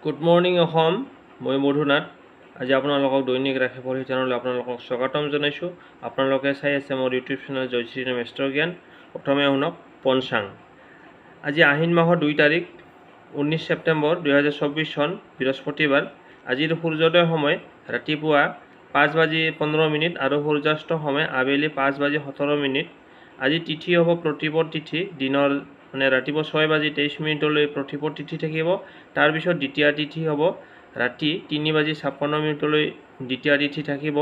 Good morning Assam. মই মধুনাথ। আজি আপোনালোকক দৈনিক ৰাশিফল চেনেললৈ আপোনালোকক স্বাগতম জনাইছোঁ। আপোনালোকে চাই আছে মোৰ ইউটিউব চেনেল জয়শ্ৰী মেষ্টৰ জ্ঞান। প্ৰথমে শুনক পঞ্চাং। আজি আহিন মাহৰ 2 তাৰিখ 19 ছেপ্টেম্বৰ 2024 চন বৃহস্পতিবাৰ। আজিৰ সূৰ্যোদয় সময় ৰাতিপুৱা 5:15 আৰু সূৰ্যাস্ত সময় আবেলি 5:17। আজি তিথি হ'ব প্ৰতিপদ তিথি। দিনৰ ৰাতিপুৱা 6:23 প্ৰতিপদ তিথি থাকিব। তাৰপিছত দ্বিতীয় তিথি হ'ব ৰাতি 3:56 দ্বিতীয় তিথি থাকিব।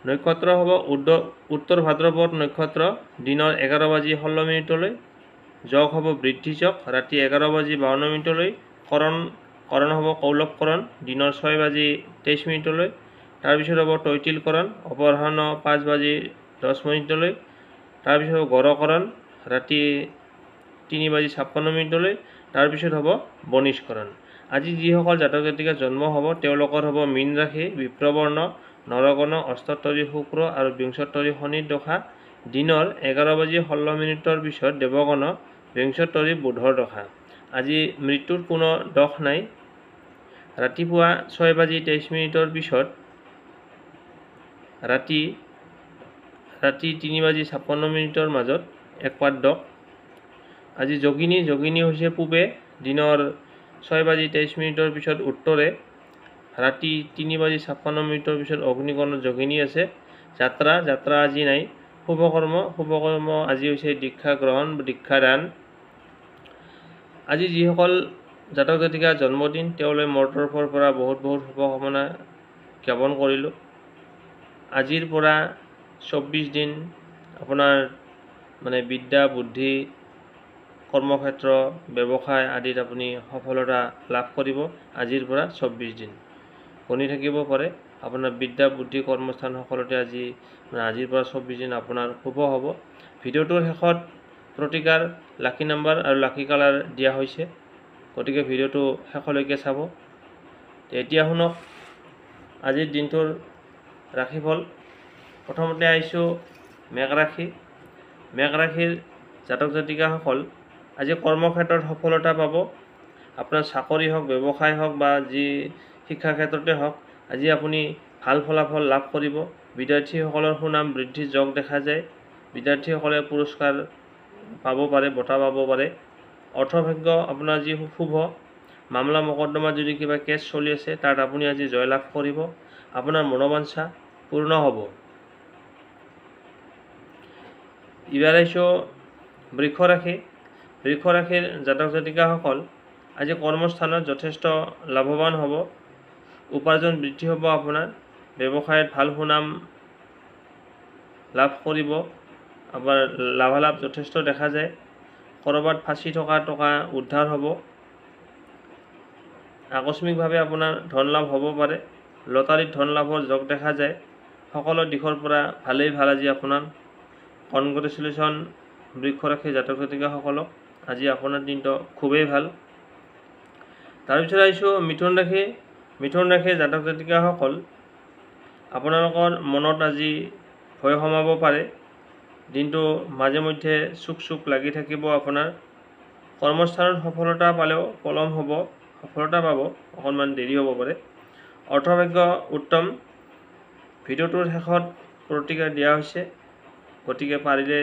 নক্ষত্ৰ হ'ব উত্তৰ ভাদ্ৰপদ নক্ষত্ৰ দিনৰ 11:16। যোগ হ'ব বৃদ্ধি যোগ ৰাতি 11:52। কৰণ হ'ব কৌলভকৰণ দিনৰ 6:23। তাৰপিছত হ'ব তৈতিলকৰণ অপৰাহ্ন 5:10। তাৰপিছত হ'ব গড়কৰণ ৰাতি 3:56। তাৰপিছত হ'ব বনিষ্কৰণ। আজি যিসকল জাতক জাতিকা জন্ম হ'ব তেওঁলোকৰ হ'ব মীন ৰাশি, বিপ্ৰবৰ্ণ, নৰগণ, অষ্টোত্তৰী শুক্ৰ আৰু বিংশোত্তৰী শনিৰ দশা। দিনৰ 11:16 পিছত দেৱগণ, বিংশোত্তৰী বুধৰ দশা। আজি মৃত্যুৰ কোনো দোষ নাই। ৰাতিপুৱা 6:23 পিছত ৰাতি 3:56 মাজত একপাত দক। আজি যোগিনী হৈছে পূবে দিনৰ 6:23 পিছত উত্তৰে। ৰাতি 3:56 পিছত অগ্নিকোণত যোগিনী আছে। যাত্ৰা আজি নাই। শুভকৰ্ম আজি হৈছে দীক্ষা গ্ৰহণ, দীক্ষাদান। আজি যিসকল জাতক জাতিকা জন্মদিন তেওঁলৈ মোৰ তৰফৰ পৰা বহুত শুভকামনা জ্ঞাপন কৰিলোঁ। আজিৰ পৰা 24 দিন আপোনাৰ বিদ্যা বুদ্ধি কৰ্মক্ষেত্ৰ ব্যৱসায় আদিত আপুনি সফলতা লাভ কৰিব। আজিৰ পৰা 24 দিন শুনি থাকিব পাৰে। আপোনাৰ বিদ্যা বুদ্ধি কৰ্মস্থান সকলোতে আজিৰ পৰা 24 দিন আপোনাৰ শুভ হ'ব। ভিডিঅ'টোৰ শেষত প্ৰতিকাৰ লাকি নাম্বাৰ আৰু লাকি কালাৰ দিয়া হৈছে, গতিকে ভিডিঅ'টো শেষলৈকে চাব। এতিয়া শুনক আজিৰ দিনটোৰ ৰাশিফল। প্ৰথমতে আহিছোঁ মেঘ ৰাশি। মেঘ ৰাশিৰ জাতক জাতিকাসকল আজি কৰ্মক্ষেত্ৰত সফলতা পাব। আপোনাৰ চাকৰি হওক, ব্যৱসায় হওক বা যি শিক্ষা ক্ষেত্ৰতে হওক, আজি আপুনি ভাল ফলাফল লাভ কৰিব। বিদ্যাৰ্থীসকলৰ সুনাম বৃদ্ধিৰ যোগ দেখা যায়। বিদ্যাৰ্থীসকলে পুৰস্কাৰ পাব পাৰে, বঁটা পাব পাৰে। অৰ্থভাগ্য আপোনাৰ যি শুভ। মামলা মোকদ্দমাত যদি কিবা কেছ চলি আছে তাত আপুনি আজি জয়লাভ কৰিব। আপোনাৰ মনোবাঞ্ছা পূৰ্ণ হ'ব। এইবাৰ আহিছোঁ বৃষ ৰাশি। বৃষ ৰাশিৰ জাতক জাতিকাসকল আজি কৰ্মস্থানত যথেষ্ট লাভৱান হ'ব। উপাৰ্জন বৃদ্ধি হ'ব। আপোনাৰ ব্যৱসায়ত ভাল সুনাম লাভ কৰিব। আপোনাৰ লাভালাভ যথেষ্ট দেখা যায়। ক'ৰবাত ফাঁচি থকা টকা উদ্ধাৰ হ'ব। আকস্মিকভাৱে আপোনাৰ ধন লাভ হ'ব পাৰে। লটাৰীত ধন লাভৰ যোগ দেখা যায়। সকলো দিশৰ পৰা ভালেই ভাল। আজি আপোনাৰ কনগ্ৰেচুলেশ্যন বৃষ ৰাশিৰ জাতক জাতিকাসকলক। আজি আপোনাৰ দিনটো খুবেই ভাল। তাৰপিছত আহিছোঁ মিথুন ৰাশি। মিথুন ৰাশিৰ জাতক জাতিকাসকল আপোনালোকৰ মনত আজি ভয় সোমাব পাৰে। দিনটো মাজে মধ্যে চুক লাগি থাকিব। আপোনাৰ কৰ্মস্থানত সফলতা পালেও পলম হ'ব। সফলতা পাব, অকণমান দেৰি হ'ব পাৰে। অৰ্থভাগ্য উত্তম। ভিডিঅ'টোৰ শেষত প্ৰতিকাৰ দিয়া হৈছে, গতিকে পাৰিলে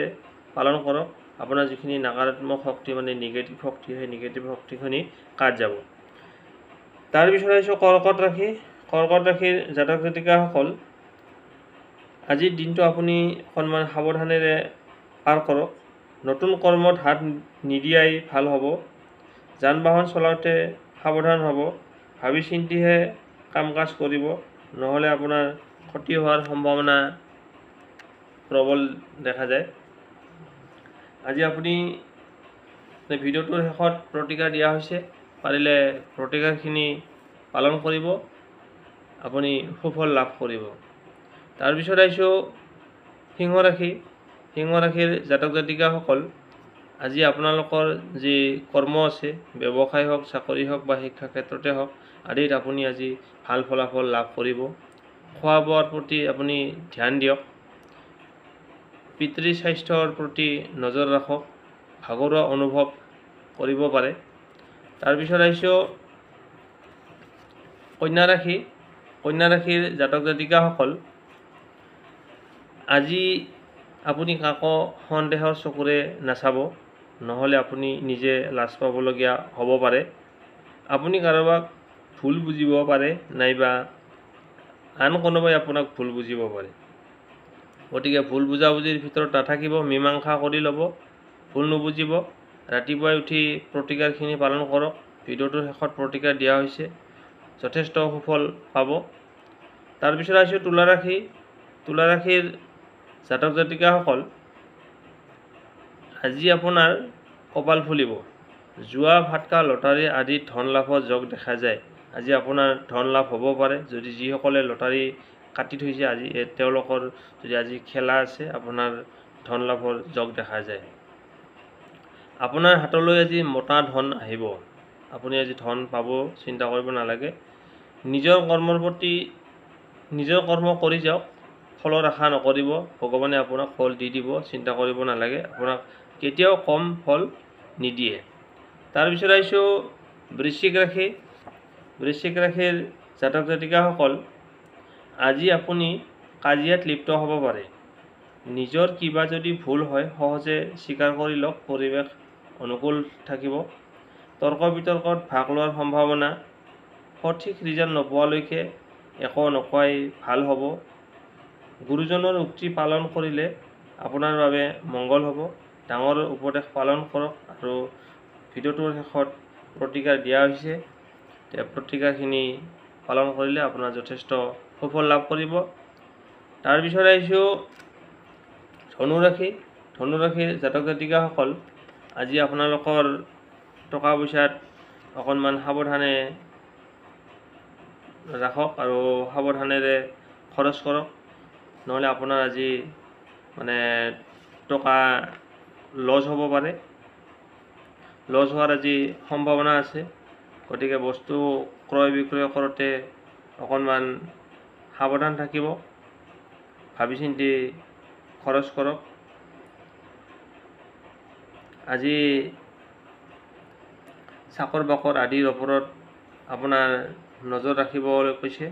পালন কৰক। আপোনাৰ যিখিনি নকাৰাত্মক শক্তি নিগেটিভ শক্তি, সেই নিগেটিভ শক্তিখিনি কাট যাব। তাৰপিছত আহিছোঁ কৰ্কট ৰাশি। কৰ্কট ৰাশিৰ জাতক জাতিকাসকল আজিৰ দিনটো আপুনি অকণমান সাৱধানেৰে পাৰ কৰক। নতুন কৰ্মত হাত নিদিয়াই ভাল হ'ব। যান বাহন চলাওঁতে সাৱধান হ'ব। ভাবি চিন্তিহে কাম কাজ কৰিব, নহ'লে আপোনাৰ ক্ষতি হোৱাৰ সম্ভাৱনা প্ৰবল দেখা যায়। আজি আপুনি ভিডিঅ'টোৰ শেষত প্ৰতিকাৰ দিয়া হৈছে, পাৰিলে প্ৰতিকাৰখিনি পালন কৰিব, আপুনি সুফল লাভ কৰিব। তাৰপিছত আহিছোঁ সিংহ ৰাশি। সিংহ ৰাশিৰ জাতক জাতিকাসকল আজি আপোনালোকৰ যি কৰ্ম আছে, ব্যৱসায় হওক, চাকৰি হওক বা শিক্ষা ক্ষেত্ৰতে হওক আদিত আপুনি আজি ভাল ফলাফল লাভ কৰিব। খোৱা বোৱাৰ প্ৰতি আপুনি ধ্যান দিয়ক। পিতৃ স্বাস্থ্যৰ প্ৰতি নজৰ ৰাখক। ভাগৰুৱা অনুভৱ কৰিব পাৰে। তাৰপিছত আহিছোঁ কন্যা ৰাশিৰ জাতক জাতিকাসকল, আজি আপুনি কাকো সন্দেহৰ চকুৰে নাচাব, নহ'লে আপুনি নিজে লাজ পাবলগীয়া হ'ব পাৰে। আপুনি কাৰোবাক ভুল বুজিব পাৰে, নাইবা আন কোনোবাই আপোনাক ভুল বুজিব পাৰে। গতিকে ভুল বুজাবুজিৰ ভিতৰত নাথাকিব, মীমাংসা কৰি ল'ব, ভুল নুবুজিব। ৰাতিপুৱাই উঠি প্ৰতিকাৰখিনি পালন কৰক। ভিডিঅ'টোৰ শেষত প্ৰতিকাৰ দিয়া হৈছে, যথেষ্ট সুফল পাব। তাৰপিছত আহিছোঁ তুলা ৰাশিৰ জাতক জাতিকাসকল, আজি আপোনাৰ কপাল ফুলিব। জুৱা, ফাটকা, লটাৰী আদিত ধন লাভৰ যোগ দেখা যায়। আজি আপোনাৰ ধন লাভ হ'ব পাৰে। যদি যিসকলে লটাৰী কাটি থৈছে, আজি তেওঁলোকৰ যদি আজি খেলা আছে, আপোনাৰ ধন লাভৰ যোগ দেখা যায়। আপোনাৰ হাতলৈ আজি মোটা ধন আহিব। আপুনি আজি ধন পাব, চিন্তা কৰিব নালাগে। নিজৰ কৰ্ম কৰি যাওক, ফলৰ আশা নকৰিব। ভগৱানে আপোনাক ফল দি দিব, চিন্তা কৰিব নালাগে। আপোনাক কেতিয়াও কম ফল নিদিয়ে। তাৰপিছত আহিছোঁ বৃশ্চিক ৰাশিৰ জাতক জাতিকাসকল, আজি আপুনি কাজিয়াত লিপ্ত হ'ব পাৰে। নিজৰ কিবা যদি ভুল হয়, সহজে স্বীকাৰ কৰি লওক। পৰিৱেশ অনুকূল থাকিব। তৰ্ক বিতৰ্কত ভাগ লোৱাৰ সম্ভাৱনা। সঠিক ৰিজাল্ট নোপোৱালৈকে একো নকোৱাই ভাল হ'ব। গুৰুজনৰ উক্তি পালন কৰিলে আপোনাৰ বাবে মংগল হ'ব। ডাঙৰৰ উপদেশ পালন কৰক। আৰু ভিডিঅ'টোৰ শেষত প্ৰতিকাৰ দিয়া হৈছে, প্ৰতিকাৰখিনি পালন কৰিলে আপোনাৰ যথেষ্ট সুফল লাভ কৰিব। তাৰপিছত আহিছোঁ ধনু ৰাশিৰ জাতক জাতিকাসকল, আজি আপোনালোকৰ টকা পইচাত অকণমান সাৱধানে ৰাখক আৰু সাৱধানেৰে খৰচ কৰক, নহ'লে আপোনাৰ আজি টকা লছ হ'ব পাৰে। লছ হোৱাৰ আজি সম্ভাৱনা আছে। গতিকে বস্তু ক্ৰয় বিক্ৰয় কৰোঁতে অকণমান সাৱধান থাকিব, ভাবি চিন্তি খৰচ কৰক। আজি চাকৰ বাকৰ আদিৰ ওপৰত আপোনাৰ নজৰ ৰাখিবলৈ কৈছে।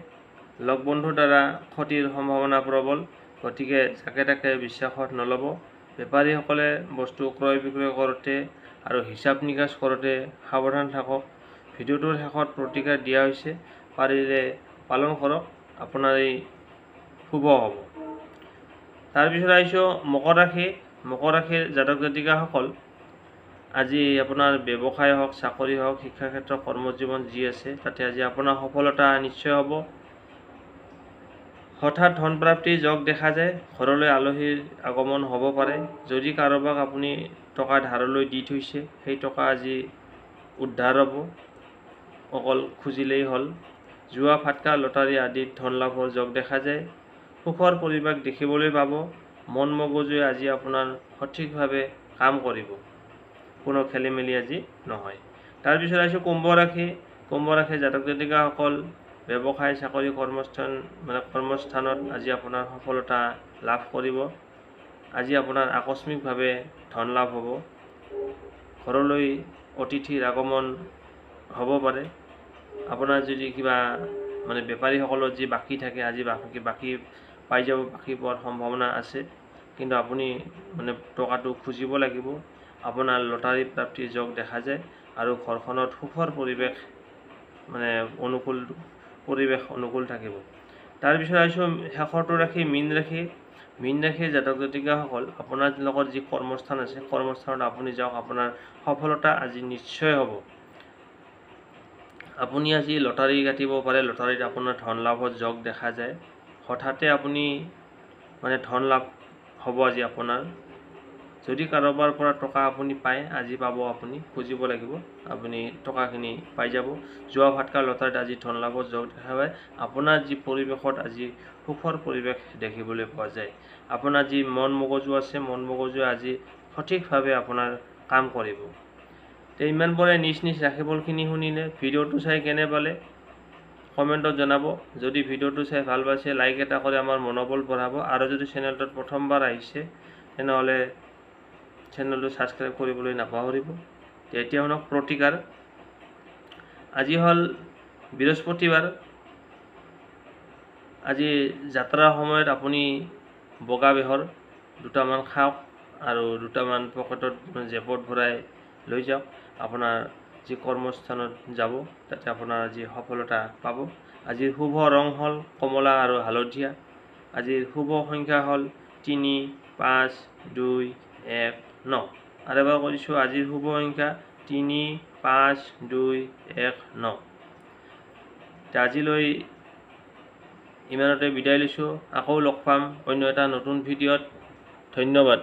লগ বন্ধুৰ দ্বাৰা ক্ষতিৰ সম্ভাৱনা প্ৰবল। গতিকে যাকে তাকে বিশ্বাসত নল'ব। বেপাৰীসকলে বস্তু ক্ৰয় বিক্ৰয় কৰোঁতে আৰু হিচাপ নিকাচ কৰোঁতে সাৱধান থাকক। ভিডিঅ'টোৰ শেষত প্ৰতিকাৰ দিয়া হৈছে, পাৰিলে পালন কৰক, আপোনাৰ এই শুভ হ'ব। তাৰপিছত আহিছোঁ মকৰ ৰাশিৰ জাতক জাতিকাসকল, আজি আপোনাৰ ব্যৱসায় হওক, চাকৰি হওক, শিক্ষাক্ষেত্ৰ, কৰ্মজীৱন যি আছে, তাতে আজি আপোনাৰ সফলতা নিশ্চয় হ'ব। হঠাৎ ধন প্ৰাপ্তিৰ যোগ দেখা যায়। ঘৰলৈ আলহীৰ আগমন হ'ব পাৰে। যদি কাৰোবাক আপুনি টকা ধাৰলৈ দি থৈছে, সেই টকা আজি উদ্ধাৰ হ'ব, অকল খুজিলেই হ'ল। জুৱা, ফাটকা, লটাৰী আদিত ধন লাভৰ যোগ দেখা যায়। সুখৰ পৰিৱেশ দেখিবলৈ পাব। মন মগজুৱে আজি আপোনাৰ সঠিকভাৱে কাম কৰিব, কোনো খেলি মেলি আজি নহয়। তাৰপিছত আহিছোঁ কুম্ভ ৰাশিৰ জাতক জাতিকাসকল, ব্যৱসায়, চাকৰি, কৰ্মস্থানত আজি আপোনাৰ সফলতা লাভ কৰিব। আজি আপোনাৰ আকস্মিকভাৱে ধন লাভ হ'ব। ঘৰলৈ অতিথিৰ আগমন হ'ব পাৰে। আপোনাৰ যদি কিবা বেপাৰীসকলৰ যি বাকী থাকে, আজি বাকী পাই যাব, বাকী পোৱাৰ সম্ভাৱনা আছে। কিন্তু আপুনি টকাটো খুজিব লাগিব। আপোনাৰ লটাৰী প্ৰাপ্তিৰ যোগ দেখা যায় আৰু ঘৰখনত সুখৰ পৰিৱেশ অনুকূল থাকিব। তাৰপিছত আহিছোঁ শেষৰটো ৰাশি মীন ৰাশিৰ জাতক জাতিকাসকল, আপোনাৰ লগত যি কৰ্মস্থান আছে, কৰ্মস্থানত আপুনি যাওক, আপোনাৰ সফলতা আজি নিশ্চয় হ'ব। আপুনি আজি লটাৰী কাটিব পাৰে। লটাৰীত আপোনাৰ ধন লাভৰ যোগ দেখা যায়। হঠাতে আপুনি ধন লাভ হ'ব আজি আপোনাৰ। যদি কাৰোবাৰ পৰা টকা আপুনি পায়, আজি পাব, আপুনি খুজিব লাগিব, আপুনি টকাখিনি পাই যাব। জুৱা, ফাটকা, লটাৰীত আজি ধন লাভৰ যোগ দেখা পায়। আপোনাৰ যি পৰিৱেশত আজি সুখৰ পৰিৱেশ দেখিবলৈ পোৱা যায়। আপোনাৰ যি মন মগজু আছে, মন মগজুৱে আজি সঠিকভাৱে আপোনাৰ কাম কৰিব। ইমানবোৰে নিজ ৰাশিফলখিনি শুনিলে। ভিডিঅ'টো চাই কেনে পালে কমেণ্টত জনাব। যদি ভিডিঅ'টো চাই ভাল পাইছে, লাইক এটা কৰি আমাৰ মনোবল বঢ়াব। আৰু যদি চেনেলটোত প্ৰথমবাৰ আহিছে, তেনেহ'লে চেনেলটো ছাবস্ক্ৰাইব কৰিবলৈ নাপাহৰিব। এতিয়া শুনক প্ৰতিকাৰ। আজি হ'ল বৃহস্পতিবাৰ। আজি যাত্ৰাৰ সময়ত আপুনি বগা বেহৰ দুটামান খাওক আৰু দুটামান পকেটত জেপত ভৰাই লৈ যাওক। আপোনাৰ যি কৰ্মস্থানত যাব তাতে আপোনাৰ যি সফলতা পাব। আজিৰ শুভ ৰং হ'ল কমলা আৰু হালধীয়া। আজিৰ শুভ সংখ্যা হ'ল 3, 5, 2, 1, 9। আৰু এবাৰ কৈছোঁ, আজিৰ শুভ সংখ্যা 3, 5, 2, 1, 9। আজিলৈ ইমানতে বিদায় লৈছোঁ। আকৌ লগ পাম অন্য এটা নতুন ভিডিঅ'ত। ধন্যবাদ।